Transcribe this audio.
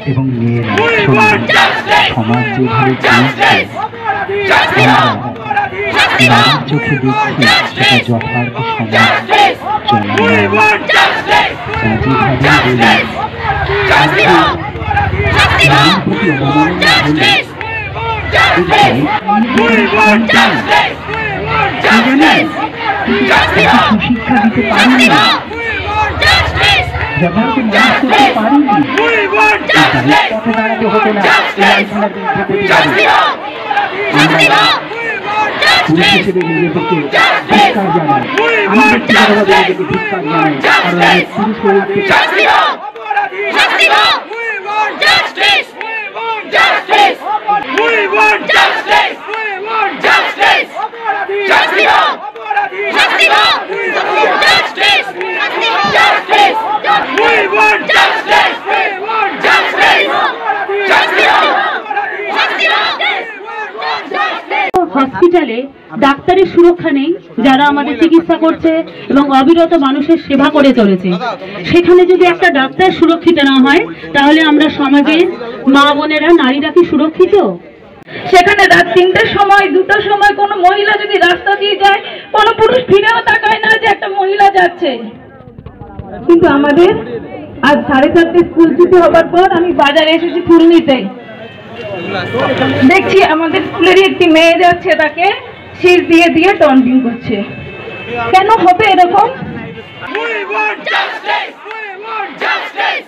এবং মেয়েরা সমাজ যেভাবে চলছে আমরা চোখে দেখছি সেটা যথার্থ সমাজ শিক্ষা দিতে পারি না যথার্থ মানুষ করতে পারিনি পথে দাঁড়াতে হতো না পুলিশ হিসেবে নিজেদেরকে ধিক্কার জানাই আমি ব্যক্তিগতভাবে নিজেকে ধিক্কার জানাই কারণ আমি পুলিশ হয়ে উঠতে হসপিটালে ডাক্তারের সুরক্ষা নেই যারা আমাদের চিকিৎসা করছে এবং অবিরত মানুষের সেবা করে চলেছে। সেখানে যদি একটা ডাক্তার সুরক্ষিত না হয় তাহলে আমরা সমাজে মা বোনেরা নারীরা কি সুরক্ষিত? সেখানে রাত 3টার সময় 2টার সময় কোনো মহিলা যদি রাস্তা দিয়ে যায় কোনো পুরুষ ফিরেও তাকায় না যে একটা মহিলা যাচ্ছে। কিন্তু আমাদের আজ 4:30 স্কুল ছুটি হবার পর আমি বাজারে এসেছি ফুল নিতে, দেখছি আমাদের স্কুলেরই একটি মেয়ে যাচ্ছে, তাকে শীষ দিয়ে দিয়ে টন্টিং করছে। কেন হবে এরকম? We want justice! We want justice!